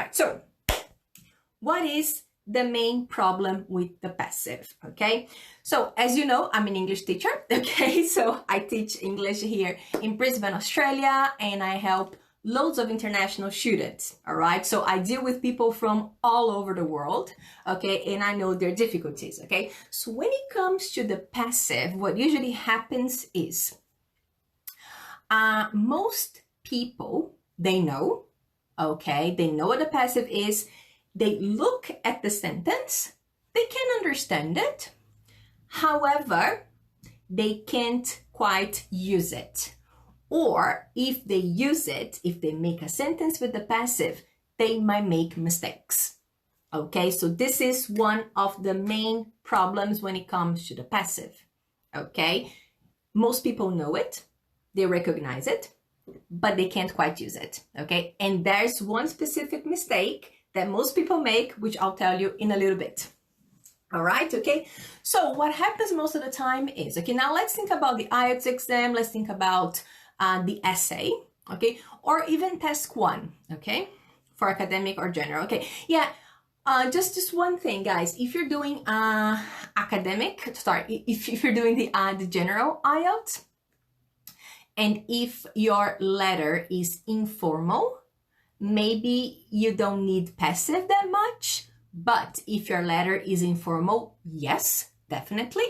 right, so what is the main problem with the passive? Okay, so as you know, I'm an English teacher. Okay, so I teach English here in Brisbane, Australia, and I help loads of international students. All right, so I deal with people from all over the world. Okay, and I know their difficulties. Okay, so when it comes to the passive, what usually happens is most people, they know, okay, they know what the passive is. They look at the sentence, they can understand it. However, they can't quite use it. Or if they use it, if they make a sentence with the passive, they might make mistakes. Okay, so this is one of the main problems when it comes to the passive. Okay, most people know it, they recognize it, but they can't quite use it. Okay, and there's one specific mistake that most people make, which I'll tell you in a little bit. All right, okay? So what happens most of the time is, okay, now let's think about the IELTS exam, let's think about the essay, okay? Or even task 1, okay? For academic or general, okay? Yeah, just one thing, guys. If you're doing if you're doing the general IELTS, and if your letter is informal, maybe you don't need passive that much, but if your letter is informal, yes, definitely.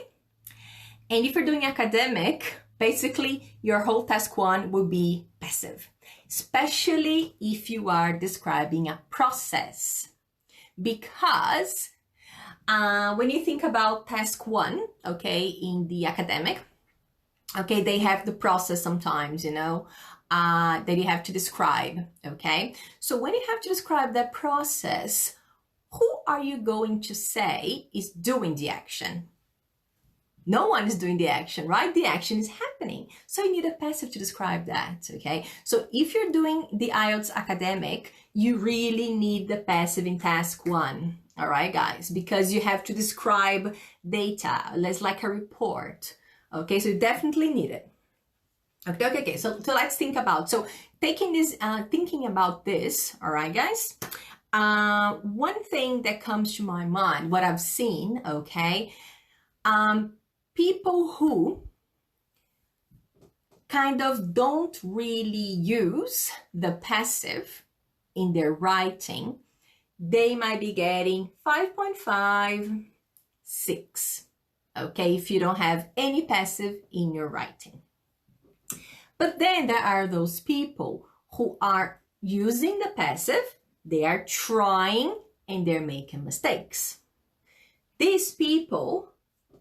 And if you're doing academic, basically your whole task 1 will be passive, especially if you are describing a process. Because when you think about task 1, okay, in the academic, okay, they have the process sometimes, you know, that you have to describe, okay? So when you have to describe that process, who are you going to say is doing the action? No one is doing the action, right? The action is happening. So you need a passive to describe that, okay? So if you're doing the IELTS academic, you really need the passive in task 1, all right, guys? Because you have to describe data, less like a report, okay? So you definitely need it. Okay, so let's think about, so thinking about this, all right, guys? One thing that comes to my mind, what I've seen, okay, people who kind of don't really use the passive in their writing, they might be getting 5.5, 6, okay, if you don't have any passive in your writing. But then there are those people who are using the passive, they are trying, and they're making mistakes. These people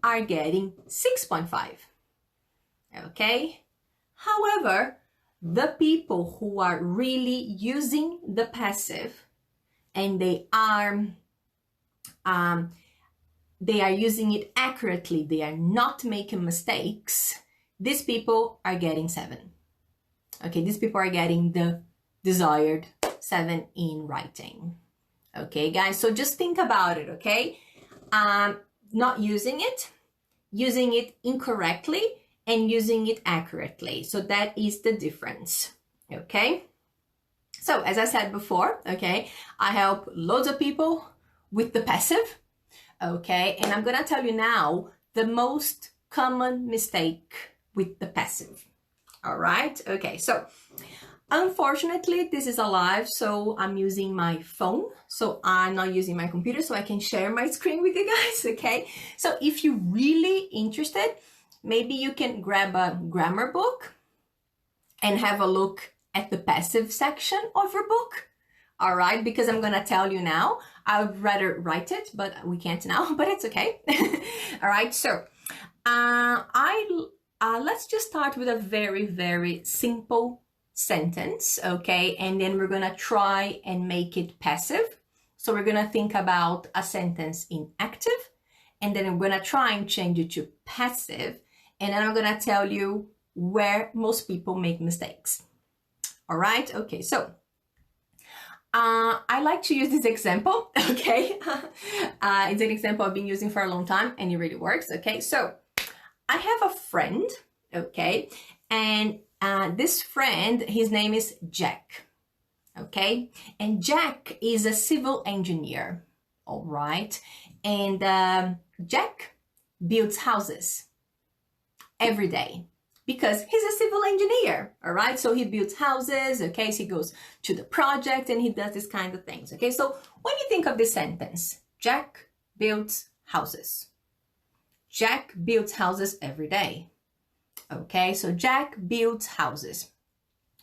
are getting 6.5, okay? However, the people who are really using the passive and they are using it accurately, they are not making mistakes, these people are getting 7. Okay, these people are getting the desired 7 in writing. Okay, guys, so just think about it, okay? Not using it incorrectly, and using it accurately. So that is the difference, okay? So as I said before, okay, I help loads of people with the passive, okay? And I'm gonna tell you now the most common mistake with the passive, all right? Okay, so unfortunately, this is a live, so I'm using my phone. So I'm not using my computer, so I can share my screen with you guys, okay? So if you're really interested, maybe you can grab a grammar book and have a look at the passive section of your book, all right? Because I'm gonna tell you now, I would rather write it, but we can't now, but it's okay. All right, so let's just start with a very, very simple sentence, okay? And then we're gonna try and make it passive. So we're gonna think about a sentence in active, and then I'm gonna try and change it to passive, and then I'm gonna tell you where most people make mistakes. All right, okay, so I like to use this example, okay? It's an example I've been using for a long time, and it really works, okay? So I have a friend, okay? And this friend, his name is Jack, okay? And Jack is a civil engineer, all right? And Jack builds houses every day because he's a civil engineer, all right? So he builds houses, okay? So he goes to the project and he does this kind of things, okay? So when you think of this sentence, Jack builds houses. Jack builds houses every day, okay? So Jack builds houses.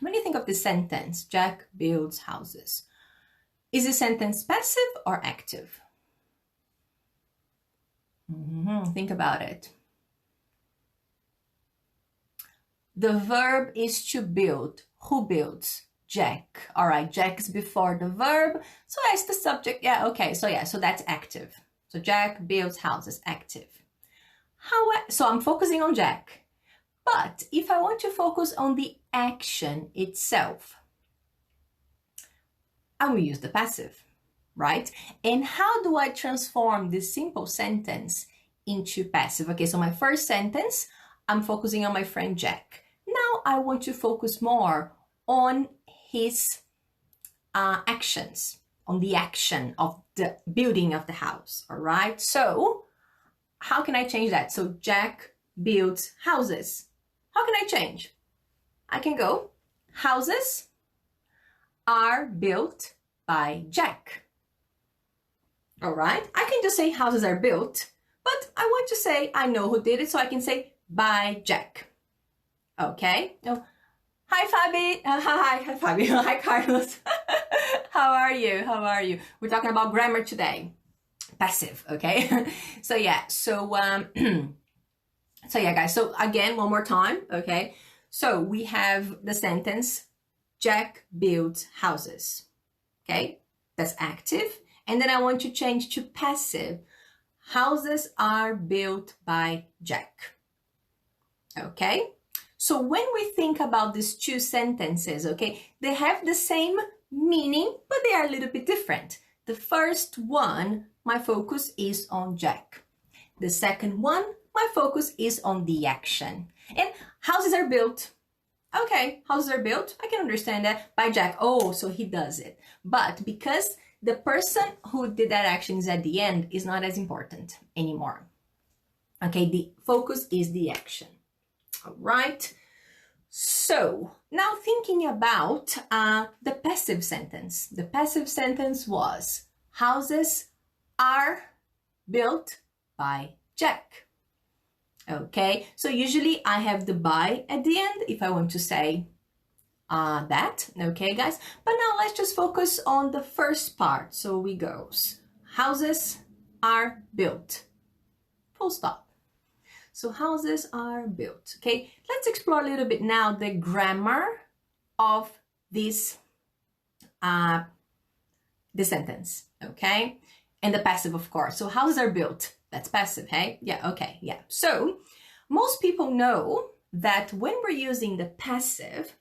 When you think of this sentence, Jack builds houses, is the sentence passive or active? Think about it. The verb is to build. Who builds? Jack. All right, Jack is before the verb. So that's the subject. Yeah, okay. So yeah, so that's active. So Jack builds houses, active. So I'm focusing on Jack. But if I want to focus on the action itself, I will use the passive, right? And how do I transform this simple sentence into passive? Okay, so my first sentence, I'm focusing on my friend Jack. Now I want to focus more on his actions, on the action of the building of the house, all right? So how can I change that? So Jack builds houses. How can I change? I can go, houses are built by Jack. All right, I can just say houses are built, but I want to say I know who did it, so I can say by Jack. Okay. Oh, hi, Fabi. Hi, Fabi. Hi, Carlos. How are you? How are you? We're talking about grammar today. Passive. Okay. So yeah. So so yeah, guys. So again, one more time. Okay. So we have the sentence, Jack builds houses. Okay. That's active. And then I want to change to passive. Houses are built by Jack. Okay. So when we think about these two sentences, okay, they have the same meaning, but they are a little bit different. The first one, my focus is on Jack. The second one, my focus is on the action. And houses are built. Okay, houses are built. I can understand that by Jack. Oh, so he does it. But because the person who did that action is at the end is not as important anymore. Okay, the focus is the action. All right. So now thinking about the passive sentence. The passive sentence was, houses are built by Jack. Okay, so usually I have the by at the end if I want to say that. Okay, guys. But now let's just focus on the first part. So we goes, houses are built. Full stop. So houses are built. Okay, let's explore a little bit now the grammar of this the sentence. Okay, and the passive, of course. So houses are built. That's passive, hey? Yeah, okay, yeah. So most people know that when we're using the passive,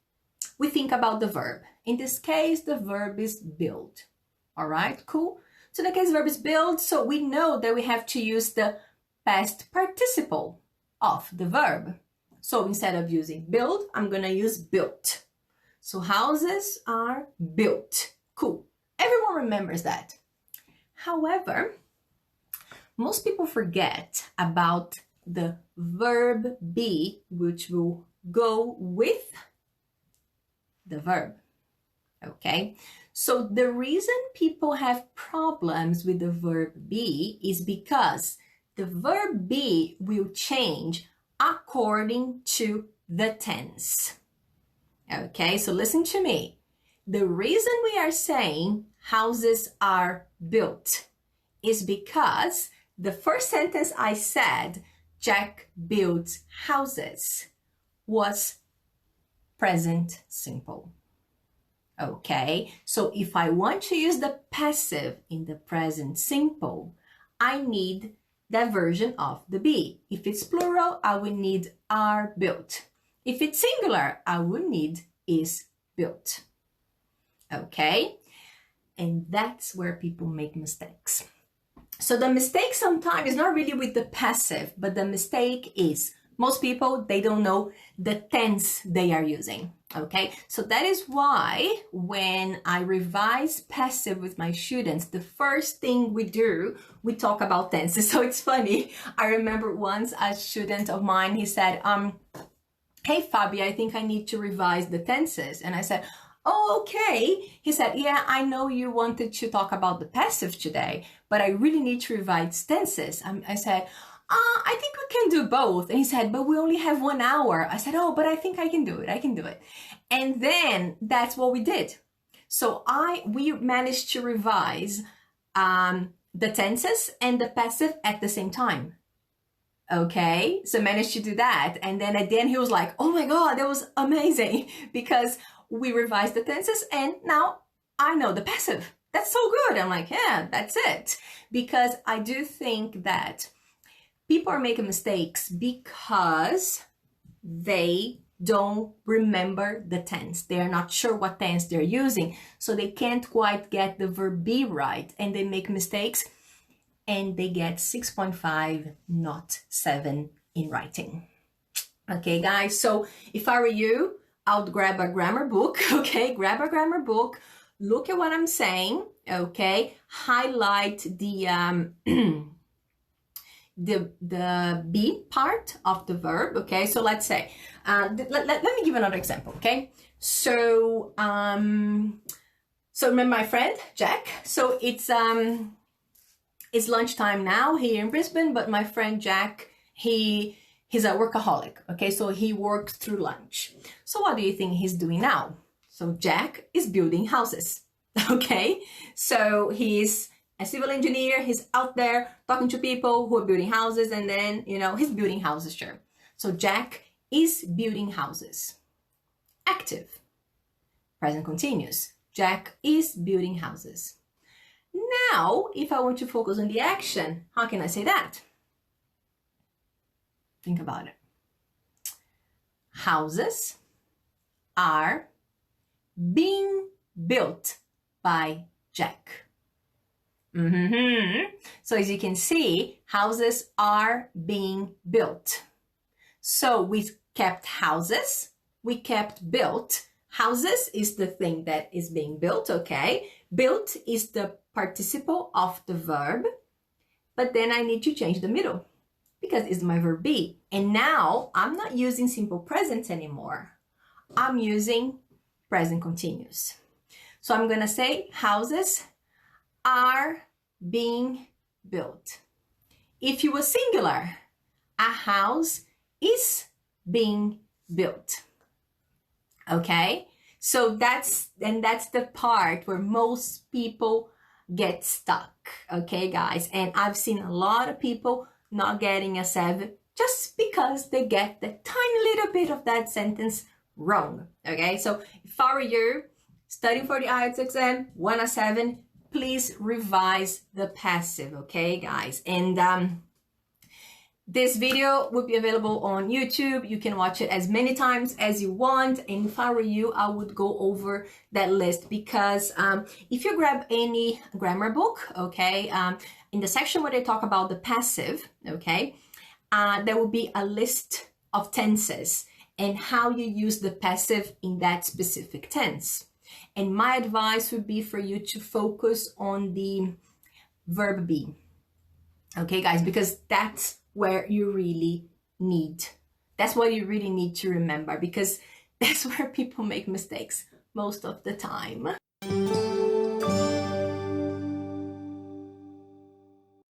we think about the verb. In this case, the verb is build. All right, cool. So in the case the verb is build, so we know that we have to use the past participle of the verb. So instead of using build, I'm gonna use built. So houses are built. Cool. Everyone remembers that. However, most people forget about the verb be, which will go with the verb. Okay, so the reason people have problems with the verb be is because the verb be will change according to the tense. Okay, so listen to me. The reason we are saying houses are built is because the first sentence I said, Jack builds houses, was present simple. Okay, so if I want to use the passive in the present simple, I need that version of the be. If it's plural, I would need are built. If it's singular, I would need is built. Okay, and that's where people make mistakes. So the mistake sometimes is not really with the passive, but the mistake is Most people, they don't know the tense they are using. Okay, so that is why when I revise passive with my students, the first thing we do, we talk about tenses. So it's funny. I remember once a student of mine, he said, hey, Fabi, I think I need to revise the tenses. And I said, oh, okay. He said, yeah, I know you wanted to talk about the passive today, but I really need to revise tenses. I said, I think we can do both. And he said, but we only have 1 hour. I said, oh, but I think I can do it. I can do it. And then that's what we did. So we managed to revise the tenses and the passive at the same time. Okay, so managed to do that. And then at the end, he was like, oh my God, that was amazing, because we revised the tenses and now I know the passive. That's so good. I'm like, yeah, that's it. Because I do think that people are making mistakes because they don't remember the tense. They're not sure what tense they're using. So they can't quite get the verb be right and they make mistakes and they get 6.5, not 7 in writing. Okay, guys, so if I were you, I would grab a grammar book, okay? Grab a grammar book, look at what I'm saying, okay? Highlight the the be part of the verb, okay? So let's say, let me give another example, okay? So, so remember my friend, Jack? So it's lunchtime now here in Brisbane, but my friend Jack, he's a workaholic, okay? So he works through lunch. So what do you think he's doing now? So Jack is building houses, okay? So he's a civil engineer, he's out there talking to people who are building houses, and then, he's building houses, sure. So Jack is building houses. Active, present continuous. Jack is building houses. Now, if I want to focus on the action, how can I say that? Think about it. Houses are being built by Jack. So as you can see, houses are being built. So we kept houses, we kept built. Houses is the thing that is being built, okay? Built is the participle of the verb, but then I need to change the middle because it's my verb be. And now I'm not using simple present anymore. I'm using present continuous. So I'm going to say houses are being built. If you were singular, a house is being built. Okay? So that's the part where most people get stuck. Okay, guys? And I've seen a lot of people not getting a 7 just because they get the tiny little bit of that sentence wrong. Okay? So if I were you, studying for the IELTS exam, 1 a 7, please revise the passive, okay, guys? And this video will be available on YouTube. You can watch it as many times as you want. And if I were you, I would go over that list because if you grab any grammar book, okay, in the section where they talk about the passive, okay, there will be a list of tenses and how you use the passive in that specific tense. And my advice would be for you to focus on the verb be. Okay, guys, because that's where you really need. That's what you really need to remember because that's where people make mistakes most of the time.